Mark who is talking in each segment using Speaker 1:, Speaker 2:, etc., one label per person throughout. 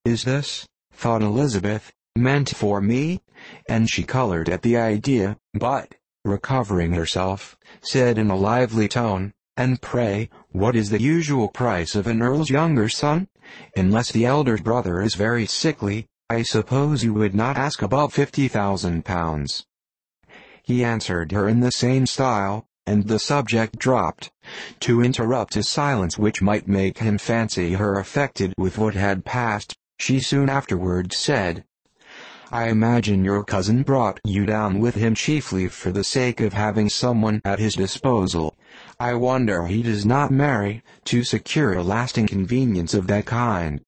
Speaker 1: Is this, thought Elizabeth, meant for me? And she colored at the idea, but, recovering herself, said in a lively tone, "And pray, what is the usual price of an earl's younger son? Unless the elder brother is very sickly, I suppose you would not ask above £50,000. He answered her in the same style, and the subject dropped. To interrupt a silence which might make him fancy her affected with what had passed, she soon afterwards said, "I imagine your cousin brought you down with him chiefly for the sake of having someone at his disposal. I wonder he does not marry, to secure a lasting convenience of that kind.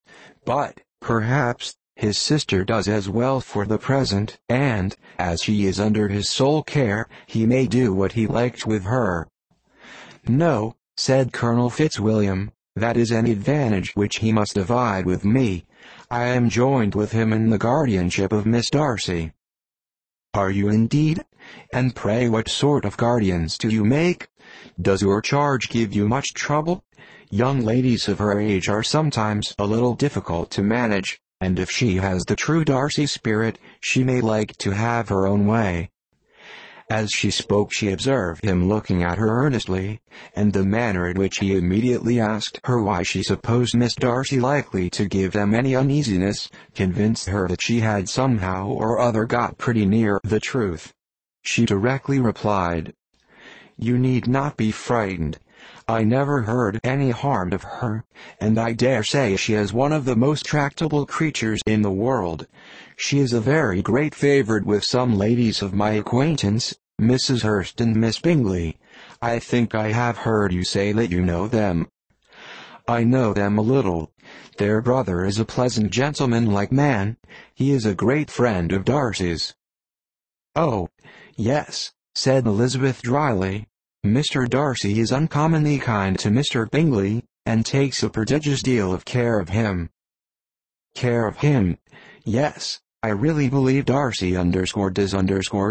Speaker 1: But, perhaps, his sister does as well for the present, and, as she is under his sole care, he may do what he likes with her." "No," said Colonel Fitzwilliam, "that is an advantage which he must divide with me. I am joined with him in the guardianship of Miss Darcy." "Are you indeed? And pray what sort of guardians do you make? Does your charge give you much trouble? Young ladies of her age are sometimes a little difficult to manage, and if she has the true Darcy spirit, she may like to have her own way." As she spoke she observed him looking at her earnestly, and the manner in which he immediately asked her why she supposed Miss Darcy likely to give them any uneasiness, convinced her that she had somehow or other got pretty near the truth. She directly replied, "You need not be frightened. I never heard any harm of her, and I dare say she is one of the most tractable creatures in the world. She is a very great favorite with some ladies of my acquaintance, Mrs. Hurst and Miss Bingley. I think I have heard you say that you know them." "I know them a little. Their brother is a pleasant gentleman-like man. He is a great friend of Darcy's." "Oh, yes," said Elizabeth dryly. "Mr. Darcy is uncommonly kind to Mr. Bingley, and takes a prodigious deal of care of him." "Care of him? Yes, I really believe Darcy does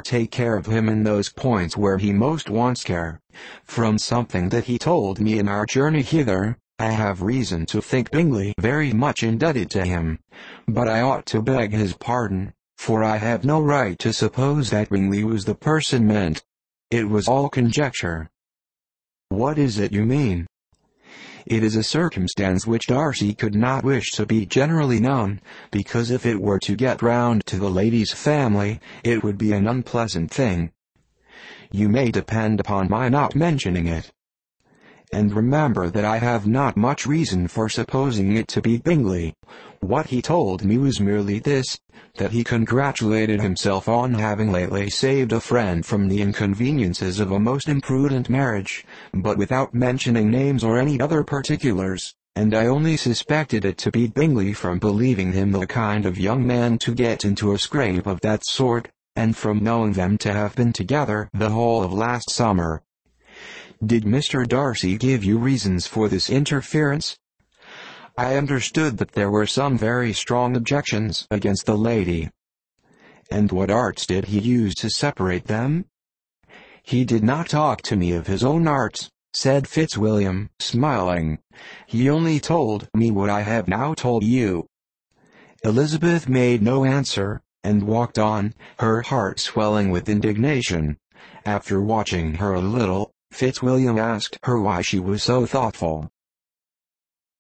Speaker 1: take care of him in those points where he most wants care. From something that he told me in our journey hither, I have reason to think Bingley very much indebted to him. But I ought to beg his pardon, for I have no right to suppose that Bingley was the person meant. It was all conjecture." "What is it you mean?" "It is a circumstance which Darcy could not wish to be generally known, because if it were to get round to the lady's family, it would be an unpleasant thing. You may depend upon my not mentioning it. And remember that I have not much reason for supposing it to be Bingley. What he told me was merely this, that he congratulated himself on having lately saved a friend from the inconveniences of a most imprudent marriage, but without mentioning names or any other particulars, and I only suspected it to be Bingley from believing him the kind of young man to get into a scrape of that sort, and from knowing them to have been together the whole of last summer." "Did Mr. Darcy give you reasons for this interference?" "I understood that there were some very strong objections against the lady." "And what arts did he use to separate them?" "He did not talk to me of his own arts," said Fitzwilliam, smiling. "He only told me what I have now told you." Elizabeth made no answer, and walked on, her heart swelling with indignation. After watching her a little, Fitzwilliam asked her why she was so thoughtful.